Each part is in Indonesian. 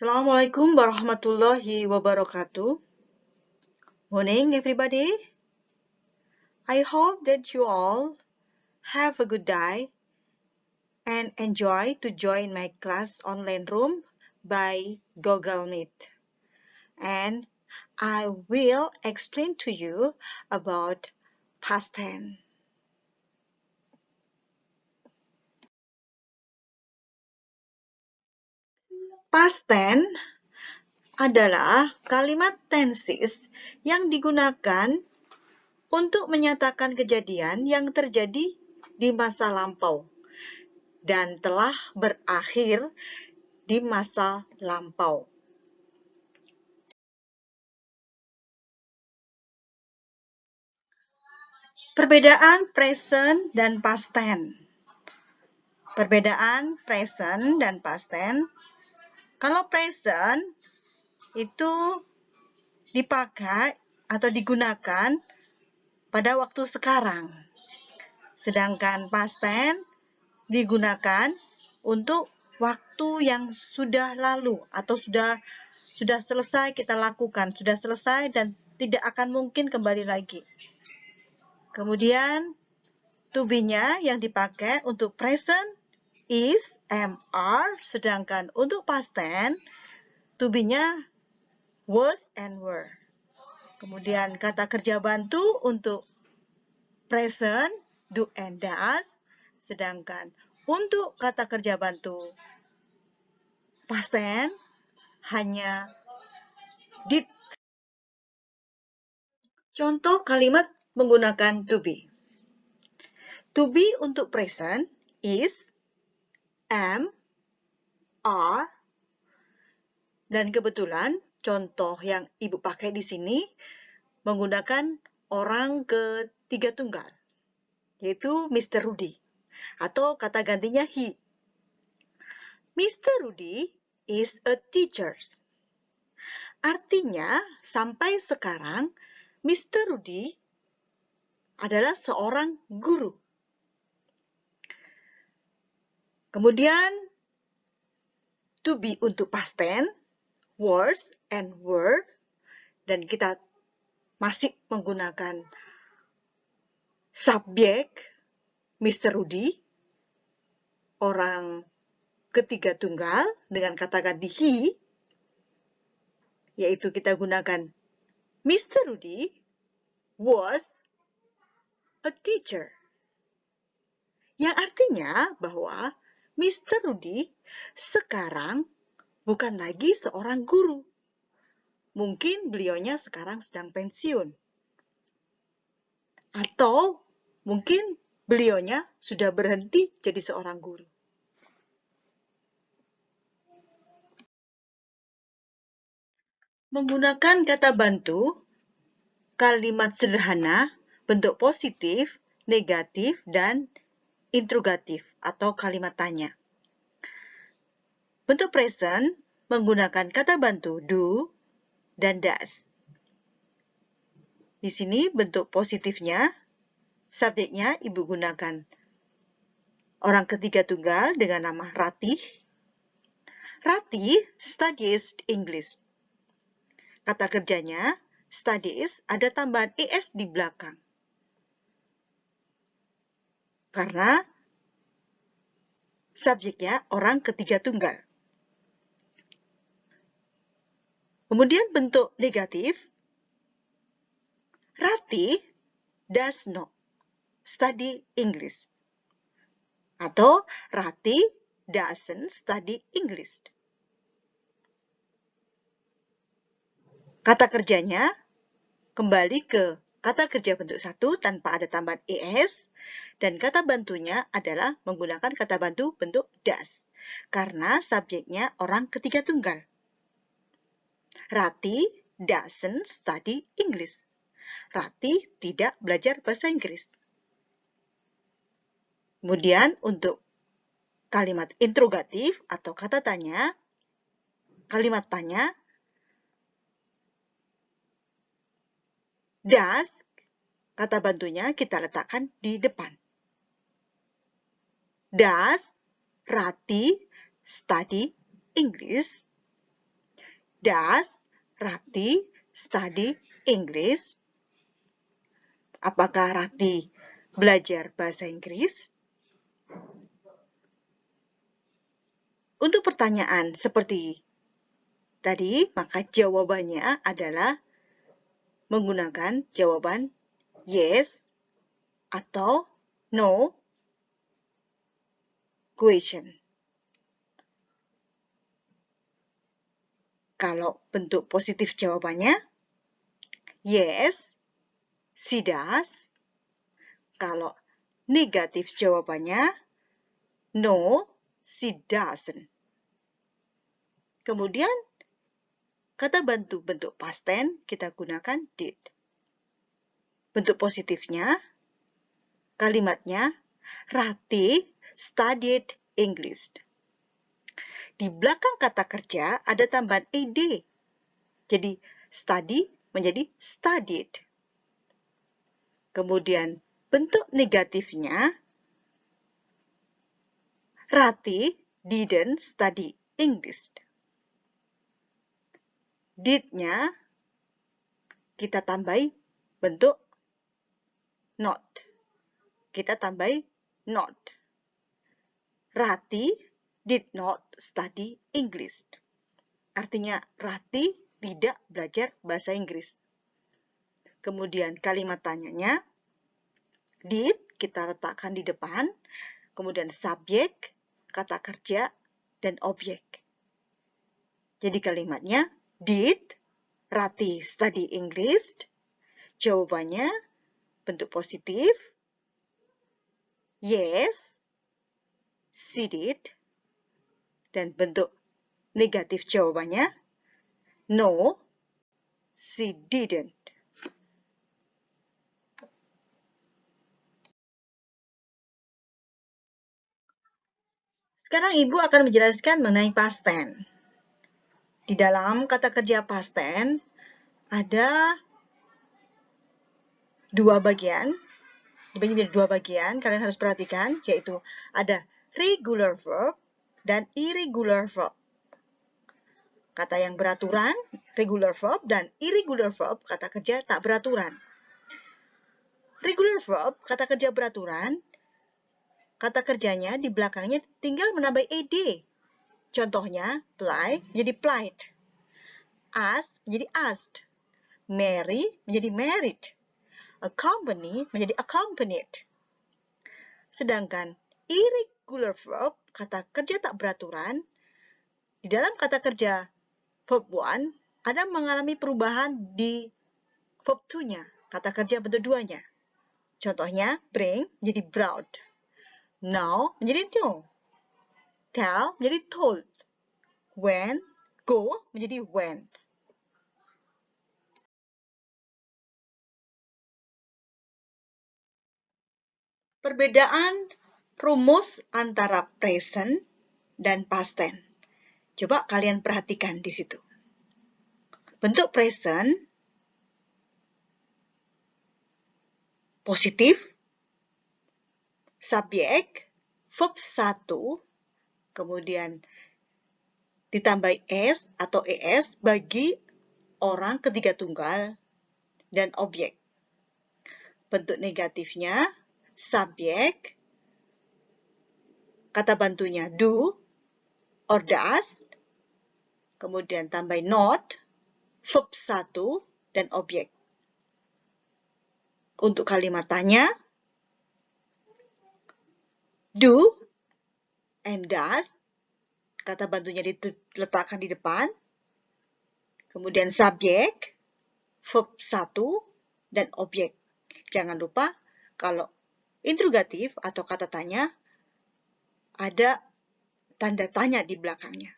Assalamualaikum warahmatullahi wabarakatuh. Morning, everybody. I hope that you all have a good day and enjoy to join my class online room by Google Meet. And I will explain to you about past tense. Past tense adalah kalimat tenses yang digunakan untuk menyatakan kejadian yang terjadi di masa lampau dan telah berakhir di masa lampau. Perbedaan present dan past tense. Perbedaan present dan past tense. Kalau present itu dipakai atau digunakan pada waktu sekarang. Sedangkan past tense digunakan untuk waktu yang sudah lalu atau sudah selesai kita lakukan, sudah selesai dan tidak akan mungkin kembali lagi. Kemudian to be-nya yang dipakai untuk present is, am, are, sedangkan untuk past tense to be-nya was and were. Kemudian kata kerja bantu untuk present do and does, sedangkan untuk kata kerja bantu past tense hanya did. Contoh kalimat menggunakan to be. To be untuk present is, am, are, dan kebetulan contoh yang Ibu pakai di sini menggunakan orang ketiga tunggal, yaitu Mr. Rudy, atau kata gantinya he. Mr. Rudy is a teacher. Artinya, sampai sekarang, Mr. Rudy adalah seorang guru. Kemudian, to be untuk past tense, was and were, dan kita masih menggunakan subjek Mr. Rudy, orang ketiga tunggal dengan kata ganti he, yaitu kita gunakan Mr. Rudy was a teacher. Yang artinya bahwa Mr. Rudy sekarang bukan lagi seorang guru. Mungkin beliaunya sekarang sedang pensiun. Atau mungkin beliaunya sudah berhenti jadi seorang guru. Menggunakan kata bantu, kalimat sederhana, bentuk positif, negatif, dan interrogatif atau kalimat tanya. Bentuk present menggunakan kata bantu do dan does. Di sini bentuk positifnya, subjeknya Ibu gunakan orang ketiga tunggal dengan nama Ratih. Ratih studies English. Kata kerjanya studies ada tambahan es di belakang. Karena subjeknya orang ketiga tunggal. Kemudian bentuk negatif, Ratih does not study English. Atau Ratih doesn't study English. Kata kerjanya kembali ke kata kerja bentuk 1 tanpa ada tambahan es, dan kata bantunya adalah menggunakan kata bantu bentuk does, karena subjeknya orang ketiga tunggal. Ratih doesn't study English. Ratih tidak belajar bahasa Inggris. Kemudian untuk kalimat interrogatif atau kata tanya, kalimat tanya, does, kata bantunya kita letakkan di depan. Does Ratih study English? Does Rati study English? Apakah Rati belajar bahasa Inggris? Untuk pertanyaan seperti tadi, maka jawabannya adalah menggunakan jawaban yes atau no question. Kalau bentuk positif jawabannya yes, she does. Kalau negatif jawabannya no, she doesn't. Kemudian kata bantu bentuk past tense kita gunakan did. Bentuk positifnya, kalimatnya, Rati studied English. Di belakang kata kerja ada tambahan ed. Jadi study menjadi studied. Kemudian bentuk negatifnya, Rati didn't study English. Did-nya kita tambahi bentuk not. Kita tambahi not. Rati did not study English. Artinya Rati tidak belajar bahasa Inggris. Kemudian kalimat tanyanya, did kita letakkan di depan, kemudian subjek, kata kerja, dan objek. Jadi kalimatnya, did Rati study English? Jawabannya bentuk positif, yes, she did. Dan bentuk negatif jawabannya, no, she didn't. Sekarang Ibu akan menjelaskan mengenai past tense. Di dalam kata kerja past tense ada dibagi menjadi dua bagian, kalian harus perhatikan, yaitu ada regular verb dan irregular verb. Kata yang beraturan, regular verb, dan irregular verb, kata kerja tak beraturan. Regular verb, kata kerja beraturan, kata kerjanya di belakangnya tinggal menambah ed. Contohnya, play menjadi plied, ask menjadi asked, marry menjadi married, accompany menjadi accompanied. Sedangkan irregular verb, kata kerja tak beraturan, di dalam kata kerja verb 1 ada mengalami perubahan di verb 2-nya, kata kerja bentuk 2-nya. Contohnya, bring menjadi brought, now menjadi know, tell menjadi told, when, go menjadi went. Perbedaan rumus antara present dan past tense. Coba kalian perhatikan di situ. Bentuk present positif, subjek, verb 1, kemudian ditambah s atau es bagi orang ketiga tunggal dan objek. Bentuk negatifnya, subjek, kata bantunya do or does, kemudian tambah not, verb 1, dan objek. Untuk kalimat tanya, do and does, kata bantunya diletakkan di depan, kemudian subjek, verb 1, dan objek. Jangan lupa kalau interrogatif atau kata tanya ada tanda tanya di belakangnya.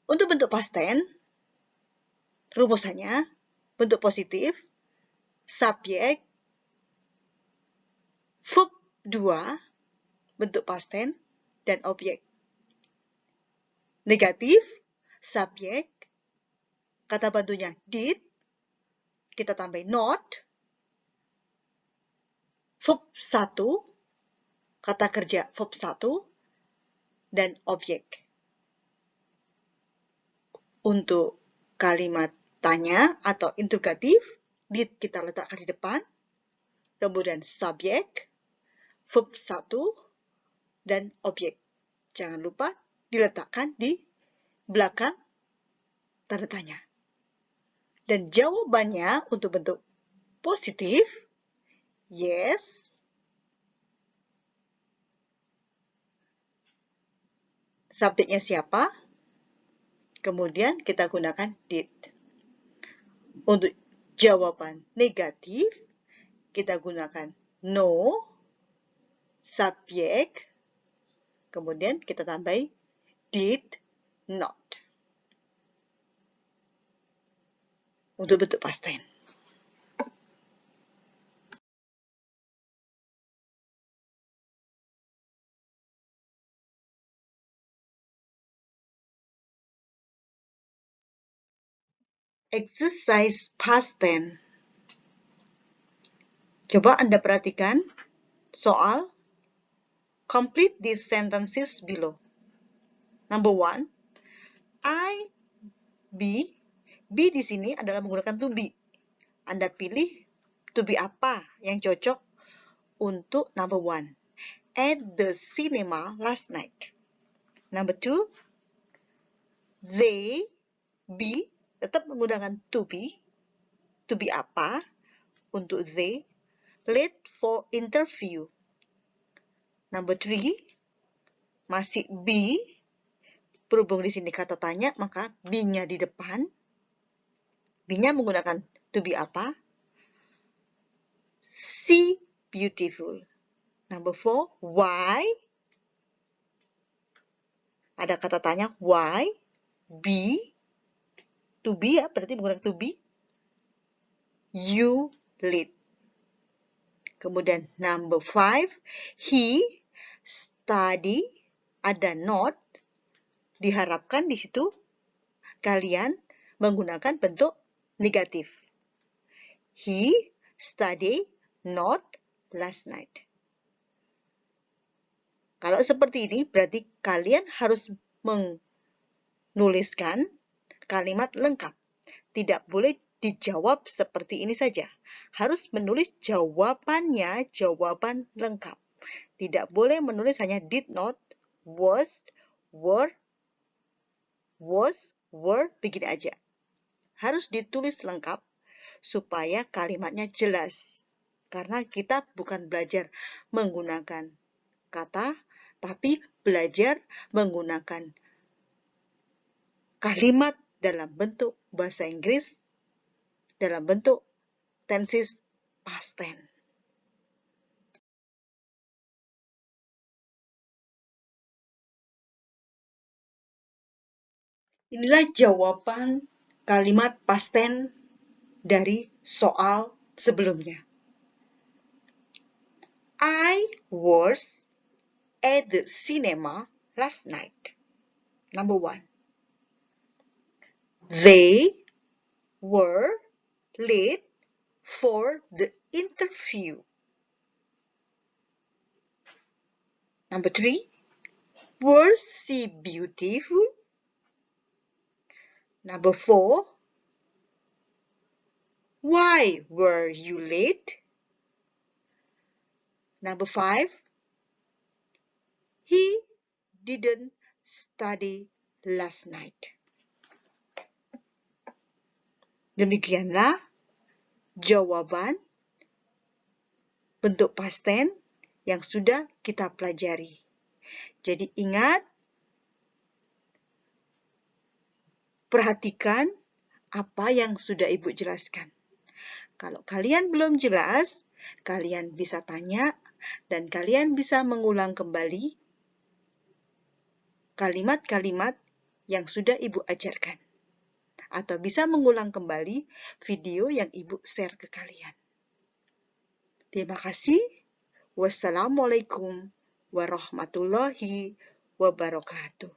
Untuk bentuk past tense, rumusannya bentuk positif, subjek, verb 2, bentuk past tense, dan objek. Negatif, subjek, kata bantunya did, kita tambah not, verb 1, kata kerja verb 1, dan objek. Untuk kalimat tanya atau interrogatif, did kita letakkan di depan, kemudian subjek, verb 1, dan objek. Jangan lupa diletakkan di belakang tanda tanya. Dan jawabannya untuk bentuk positif, yes, subjeknya siapa, kemudian kita gunakan did. Untuk jawaban negatif, kita gunakan no, subjek, kemudian kita tambahi did not. Untuk bentuk past tense. Exercise past tense. Coba Anda perhatikan soal. Complete these sentences below. Number 1, I, be. Be di sini adalah menggunakan to be. Anda pilih to be apa yang cocok untuk number 1. At the cinema last night. Number 2, they, be, tetap menggunakan to be. To be apa untuk they. Late for interview. Number 3, masih be. Berhubung di sini kata tanya, maka be-nya di depan. Be-nya menggunakan to be apa? See beautiful. Number 4, why? Ada kata tanya, why? Be. To be ya, berarti menggunakan to be. You late. Kemudian number 5, he study, ada not, diharapkan di situ kalian menggunakan bentuk negatif. He study not last night. Kalau seperti ini berarti kalian harus menuliskan kalimat lengkap. Tidak boleh dijawab seperti ini saja. Harus menulis jawabannya, jawaban lengkap. Tidak boleh menulis hanya did not, was, were, begini aja. Harus ditulis lengkap supaya kalimatnya jelas. Karena kita bukan belajar menggunakan kata, tapi belajar menggunakan kalimat dalam bentuk bahasa Inggris, dalam bentuk tenses past tense. Inilah jawaban kalimat past tense dari soal sebelumnya. I was at the cinema last night. Number 1. They were late for the interview. Number 3. Was she beautiful? Number 4. Why were you late? Number 5. He didn't study last night. Demikianlah jawaban bentuk past tense yang sudah kita pelajari. Jadi ingat, perhatikan apa yang sudah Ibu jelaskan. Kalau kalian belum jelas, kalian bisa tanya dan kalian bisa mengulang kembali kalimat-kalimat yang sudah Ibu ajarkan. Atau bisa mengulang kembali video yang Ibu share ke kalian. Terima kasih. Wassalamualaikum warahmatullahi wabarakatuh.